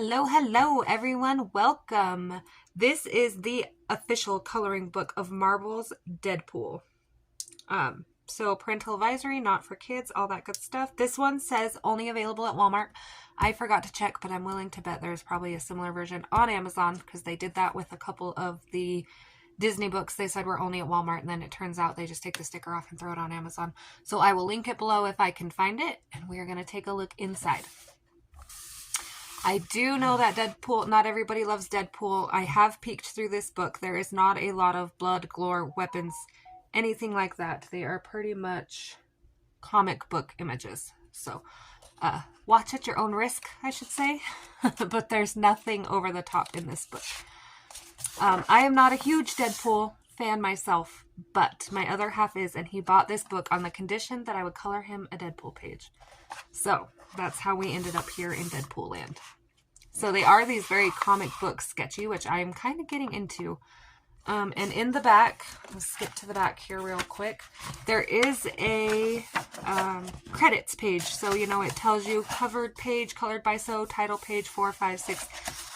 Hello, hello, everyone. Welcome. This is the official coloring book of Marvel's Deadpool. So parental advisory, not for kids, all that good stuff. This one says only available at Walmart. I forgot to check, but I'm willing to bet there's probably a similar version on Amazon because they did that with a couple of the Disney books. They said were only at Walmart, and then it turns out they just take the sticker off and throw it on Amazon. So I will link it below if I can find it, and we are going to take a look inside. I do know that Deadpool, not everybody loves Deadpool. I have peeked through this book. There is not a lot of blood, gore, weapons, anything like that. They are pretty much comic book images. So, watch at your own risk, I should say. But there's nothing over the top in this book. I am not a huge Deadpool fan myself, but my other half is, and he bought this book on the condition that I would color him a Deadpool page. So that's how we ended up here in Deadpool land. So they are these very comic book sketchy, which I'm kind of getting into. And in the back, let's skip to the back here real quick. There is a credits page. So, you know, it tells you covered page, colored by so, title page 4, 5, 6.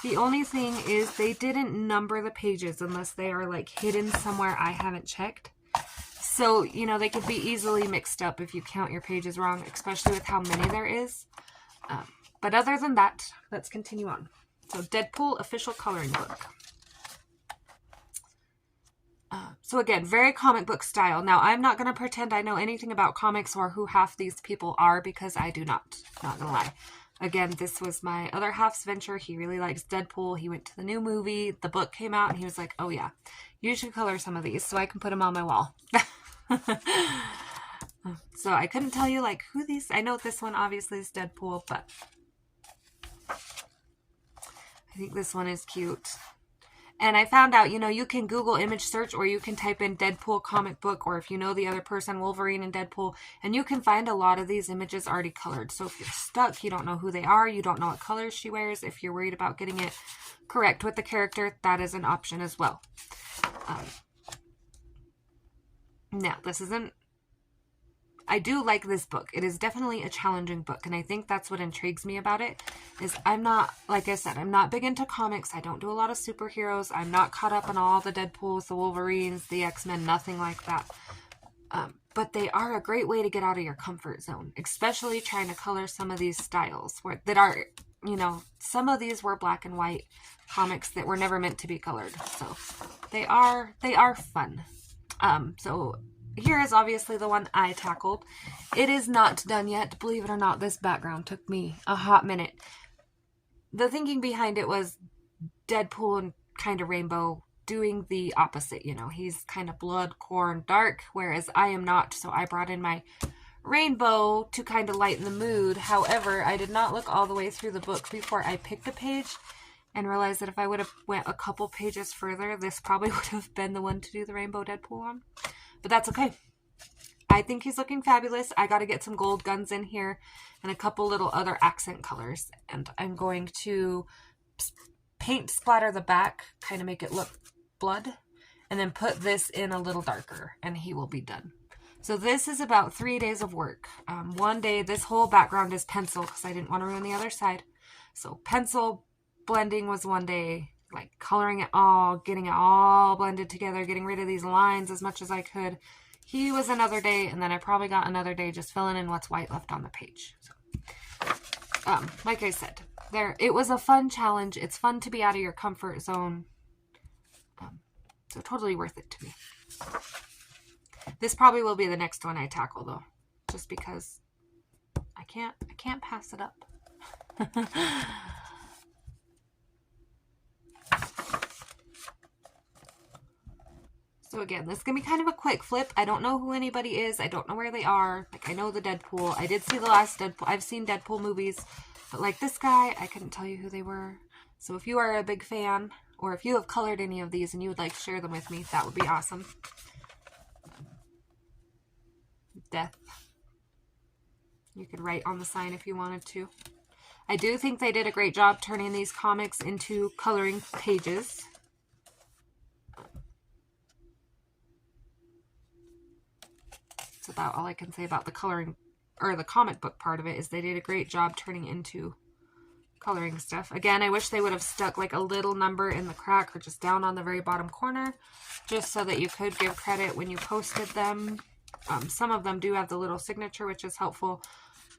The only thing is they didn't number the pages unless they are like hidden somewhere I haven't checked. So, you know, they could be easily mixed up if you count your pages wrong, especially with how many there is. But other than that, let's continue on. So, Deadpool official coloring book. So again, very comic book style. Now, I'm not going to pretend I know anything about comics or who half these people are because I do not. Not going to lie. Again, this was my other half's venture. He really likes Deadpool. He went to the new movie. The book came out and he was like, oh yeah, you should color some of these so I can put them on my wall. So I couldn't tell you like who these, I know this one obviously is Deadpool, but I think this one is cute. And I found out, you know, you can Google image search or you can type in Deadpool comic book, or if you know the other person, Wolverine and Deadpool, and you can find a lot of these images already colored. So if you're stuck, you don't know who they are, you don't know what colors she wears, if you're worried about getting it correct with the character, that is an option as well. Now, this isn't, I do like this book. It is definitely a challenging book, and I think that's what intrigues me about it, is I'm not, like I said, I'm not big into comics. I don't do a lot of superheroes. I'm not caught up on all the Deadpools, the Wolverines, the X-Men, nothing like that. But they are a great way to get out of your comfort zone, especially trying to color some of these styles that are, you know, some of these were black and white comics that were never meant to be colored. So they are fun. So here is obviously the one I tackled. It is not done yet. Believe it or not, this background took me a hot minute. The thinking behind it was Deadpool and kind of Rainbow doing the opposite. You know, he's kind of blood, core, and dark, whereas I am not. So I brought in my Rainbow to kind of lighten the mood. However, I did not look all the way through the book before I picked a page and realized that if I would have went a couple pages further, this probably would have been the one to do the Rainbow Deadpool on. But that's okay. I think he's looking fabulous. I got to get some gold guns in here and a couple little other accent colors. And I'm going to paint splatter the back, kind of make it look blood, and then put this in a little darker, and he will be done. So this is about 3 days of work. One day, this whole background is pencil because I didn't want to ruin the other side. So pencil blending was one day, like coloring it all, getting it all blended together, getting rid of these lines as much as I could. He was another day, and then I probably got another day just filling in what's white left on the page. So, like I said, it was a fun challenge. It's fun to be out of your comfort zone. So totally worth it to me. This probably will be the next one I tackle though, just because I can't pass it up. So again, this is going to be kind of a quick flip. I don't know who anybody is. I don't know where they are. Like, I know the Deadpool. I did see the last Deadpool. I've seen Deadpool movies. But like this guy, I couldn't tell you who they were. So if you are a big fan, or if you have colored any of these and you would like to share them with me, that would be awesome. Death. You could write on the sign if you wanted to. I do think they did a great job turning these comics into coloring pages. That's about all I can say about the coloring, or the comic book part of it, is they did a great job turning into coloring stuff. Again, I wish they would have stuck like a little number in the crack or just down on the very bottom corner, just so that you could give credit when you posted them. Some of them do have the little signature, which is helpful.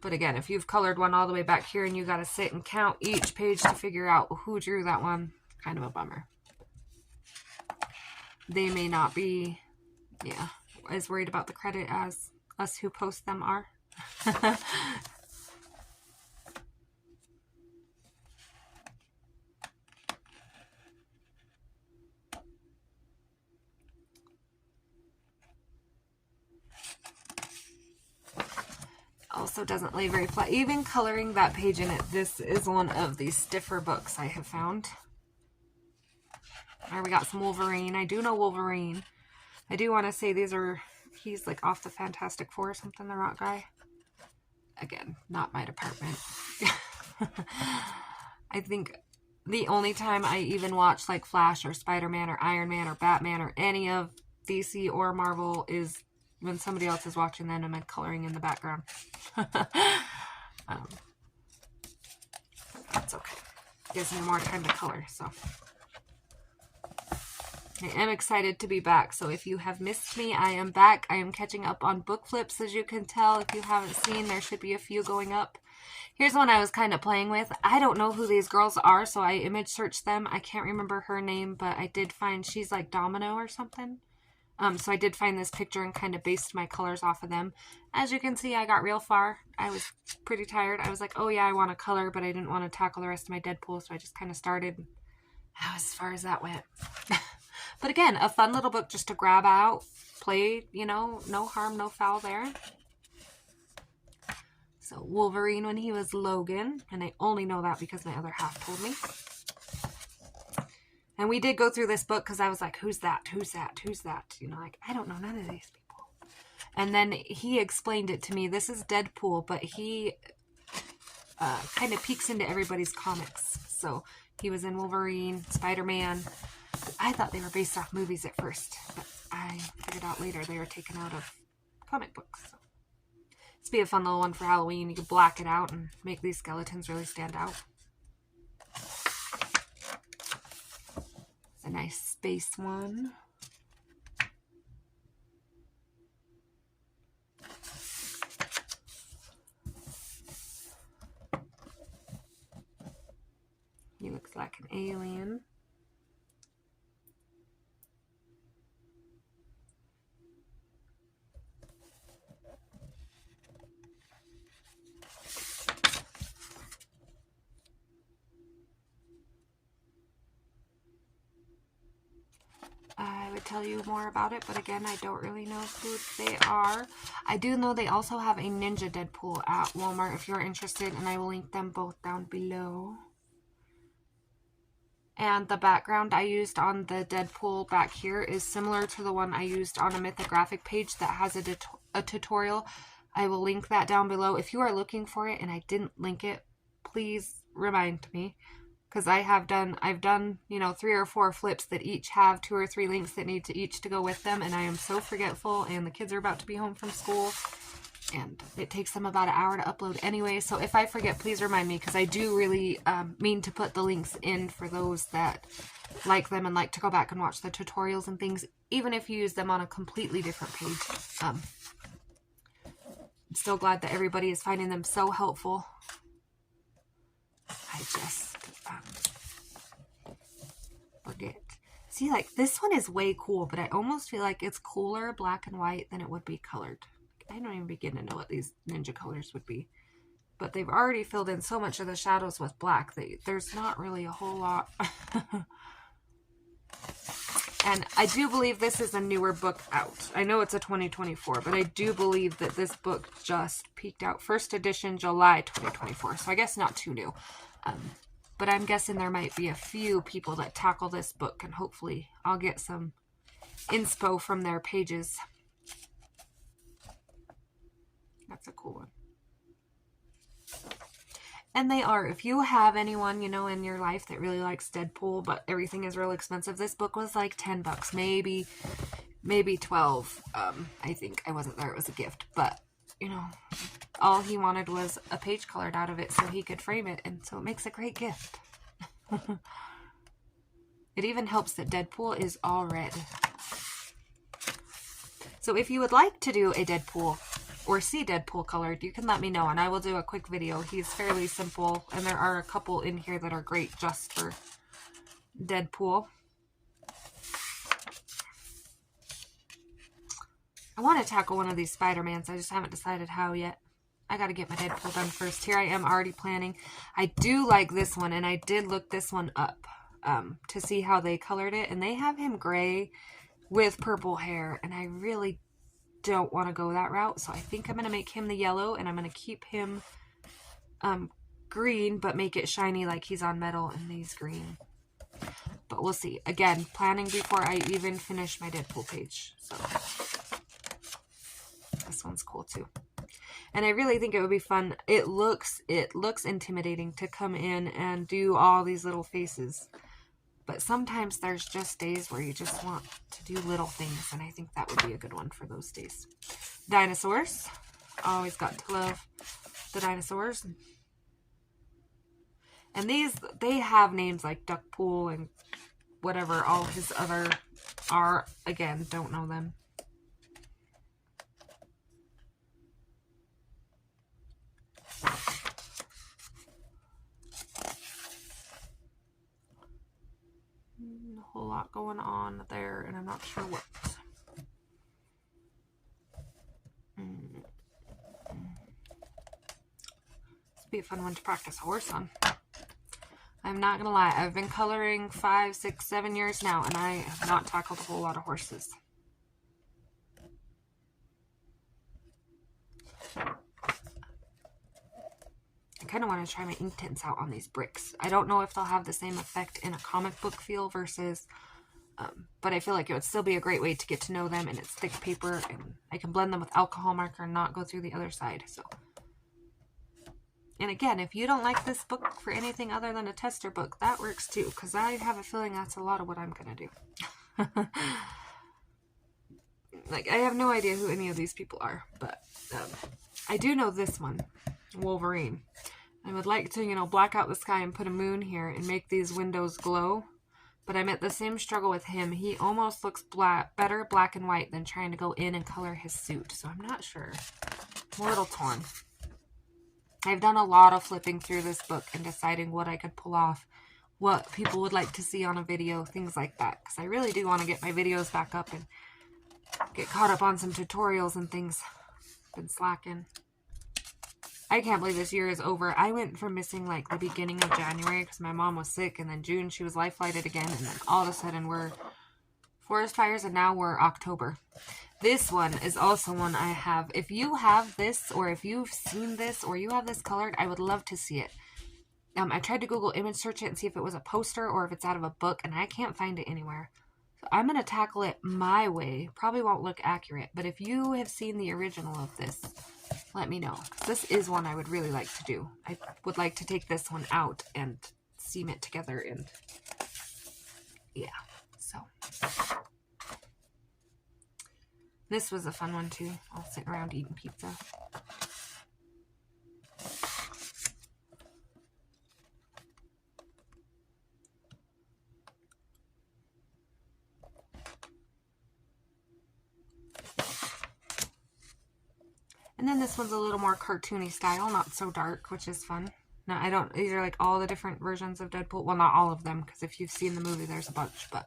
But again, if you've colored one all the way back here and you got to sit and count each page to figure out who drew that one, kind of a bummer. They may not be, yeah, as worried about the credit as us who post them are. Also doesn't lay very flat. Even coloring that page in it, this is one of the stiffer books I have found. Alright, we got some Wolverine. I do know Wolverine. I do want to say these are, he's like off the Fantastic Four or something, the rock guy. Again, not my department. I think the only time I even watch like Flash or Spider-Man or Iron Man or Batman or any of DC or Marvel is when somebody else is watching them and I'm coloring in the background. That's okay. Gives me more time to color, so. I am excited to be back, so if you have missed me, I am back. I am catching up on book flips, as you can tell. If you haven't seen, there should be a few going up. Here's one I was kind of playing with. I don't know who these girls are, so I image searched them. I can't remember her name, but I did find she's like Domino or something. So I did find this picture and kind of based my colors off of them. As you can see, I got real far. I was pretty tired. I was like, oh yeah, I want to color, but I didn't want to tackle the rest of my Deadpool, so I just kind of started. That was as far as that went. But again, a fun little book just to grab out, play, you know, no harm, no foul there. So Wolverine when he was Logan, and I only know that because my other half told me. And we did go through this book because I was like, who's that? Who's that? Who's that? You know, like, I don't know none of these people. And then he explained it to me. This is Deadpool, but he kind of peeks into everybody's comics. So he was in Wolverine, Spider-Man. I thought they were based off movies at first, but I figured out later they were taken out of comic books. So this would be a fun little one for Halloween. You could black it out and make these skeletons really stand out. It's a nice space one. He looks like an alien. I would tell you more about it, but again, I don't really know who they are. I do know they also have a Ninja Deadpool at Walmart if you're interested, and I will link them both down below. And the background I used on the Deadpool back here is similar to the one I used on a mythographic page that has a tutorial. I will link that down below. If you are looking for it and I didn't link it, please remind me. Because I've done, you know, 3 or 4 flips that each have 2 or 3 links that need to each to go with them. And I am so forgetful, and the kids are about to be home from school. And it takes them about an hour to upload anyway. So if I forget, please remind me, because I do really mean to put the links in for those that like them and like to go back and watch the tutorials and things, even if you use them on a completely different page. I'm still glad that everybody is finding them so helpful. I just forget. See, like, this one is way cool, but I almost feel like it's cooler black and white than it would be colored. I don't even begin to know what these ninja colors would be. But they've already filled in so much of the shadows with black that there's not really a whole lot. And I do believe this is a newer book out. I know it's a 2024, but I do believe that this book just peaked out. First edition, July 2024. So I guess not too new. But I'm guessing there might be a few people that tackle this book, and hopefully I'll get some inspo from their pages. That's a cool one. And they are. If you have anyone, you know, in your life that really likes Deadpool, but everything is real expensive, this book was like $10, maybe 12. I think I wasn't there. It was a gift, but you know, all he wanted was a page colored out of it so he could frame it, and so it makes a great gift. It even helps that Deadpool is all red. So if you would like to do a Deadpool or see Deadpool colored, you can let me know and I will do a quick video. He's fairly simple, and there are a couple in here that are great just for Deadpool. I want to tackle one of these Spider-Mans. I just haven't decided how yet. I got to get my Deadpool done first. Here I am already planning. I do like this one, and I did look this one up to see how they colored it. And they have him gray with purple hair, and I really don't want to go that route. So I think I'm going to make him the yellow, and I'm going to keep him green, but make it shiny like he's on metal, and these green. But we'll see. Again, planning before I even finish my Deadpool page. So this one's cool too. And I really think it would be fun. It looks intimidating to come in and do all these little faces. But sometimes there's just days where you just want to do little things, and I think that would be a good one for those days. Dinosaurs. Always got to love the dinosaurs. And these, they have names like Duckpool and whatever all his other are. Again, don't know them. A whole lot going on there, and I'm not sure what. This would be a fun one to practice horse on. I'm not gonna lie, I've been coloring 5, 6, 7 years now, and I have not tackled a whole lot of horses. I kind of want to try my ink tints out on these bricks. I don't know if they'll have the same effect in a comic book feel versus, but I feel like it would still be a great way to get to know them, and it's thick paper, and I can blend them with alcohol marker and not go through the other side. So, and again, if you don't like this book for anything other than a tester book, that works too, because I have a feeling that's a lot of what I'm going to do. Like, I have no idea who any of these people are, but I do know this one, Wolverine. I would like to, you know, black out the sky and put a moon here and make these windows glow. But I'm at the same struggle with him. He almost looks better black and white than trying to go in and color his suit. So I'm not sure. I'm a little torn. I've done a lot of flipping through this book and deciding what I could pull off, what people would like to see on a video, things like that. Because I really do want to get my videos back up and get caught up on some tutorials and things. Been slacking. I can't believe this year is over. I went from missing like the beginning of January because my mom was sick, and then June she was life flighted again, and then all of a sudden we're forest fires, and now we're October. This one is also one I have. If you have this, or if you've seen this, or you have this colored, I would love to see it. I tried to Google image search it and see if it was a poster or if it's out of a book, and I can't find it anywhere. So I'm going to tackle it my way. Probably won't look accurate, but if you have seen the original of this, let me know. This is one I would really like to do. I would like to take this one out and seam it together, and yeah, so this was a fun one too. All sitting around eating pizza. And then this one's a little more cartoony style, not so dark, which is fun. Now, I don't, these are like all the different versions of Deadpool. Well, not all of them, because if you've seen the movie, there's a bunch, but.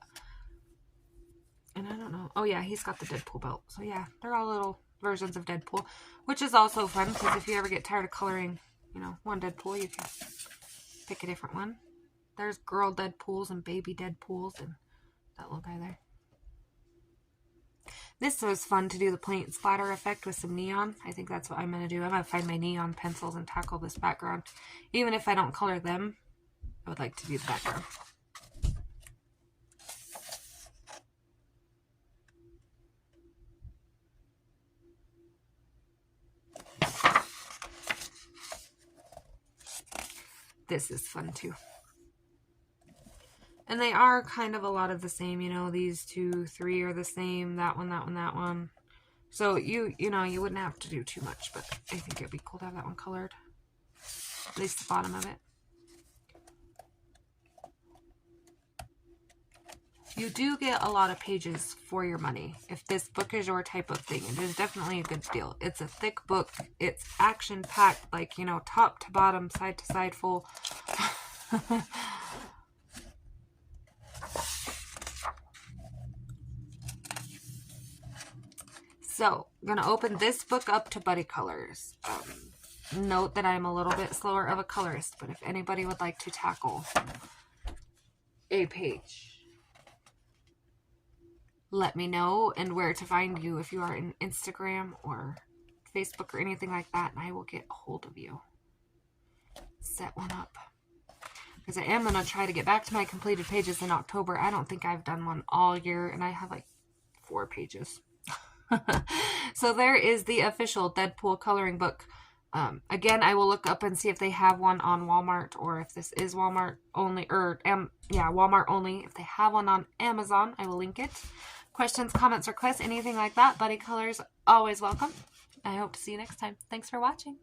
And I don't know. Oh, yeah, he's got the Deadpool belt. So, yeah, they're all little versions of Deadpool, which is also fun, because if you ever get tired of coloring, you know, one Deadpool, you can pick a different one. There's girl Deadpools and baby Deadpools and that little guy there. This was fun to do the paint splatter effect with some neon. I think that's what I'm going to do. I'm going to find my neon pencils and tackle this background. Even if I don't color them, I would like to do the background. This is fun too. And they are kind of a lot of the same, you know, these 2, 3 are the same, that one, that one, that one. So you know, you wouldn't have to do too much, but I think it'd be cool to have that one colored. At least the bottom of it. You do get a lot of pages for your money. If this book is your type of thing, it is definitely a good deal. It's a thick book. It's action-packed, like, you know, top to bottom, side to side full. So, I'm going to open this book up to buddy colors. Note that I'm a little bit slower of a colorist, but if anybody would like to tackle a page, let me know, and where to find you if you are in Instagram or Facebook or anything like that, and I will get a hold of you. Set one up. Because I am going to try to get back to my completed pages in October. I don't think I've done one all year, and I have like 4 pages. So there is the official Deadpool coloring book. Again, I will look up and see if they have one on Walmart, or if this is Walmart only, or Walmart only. If they have one on Amazon, I will link it. Questions, comments, requests, anything like that, buddy colors, always welcome. I hope to see you next time. Thanks for watching.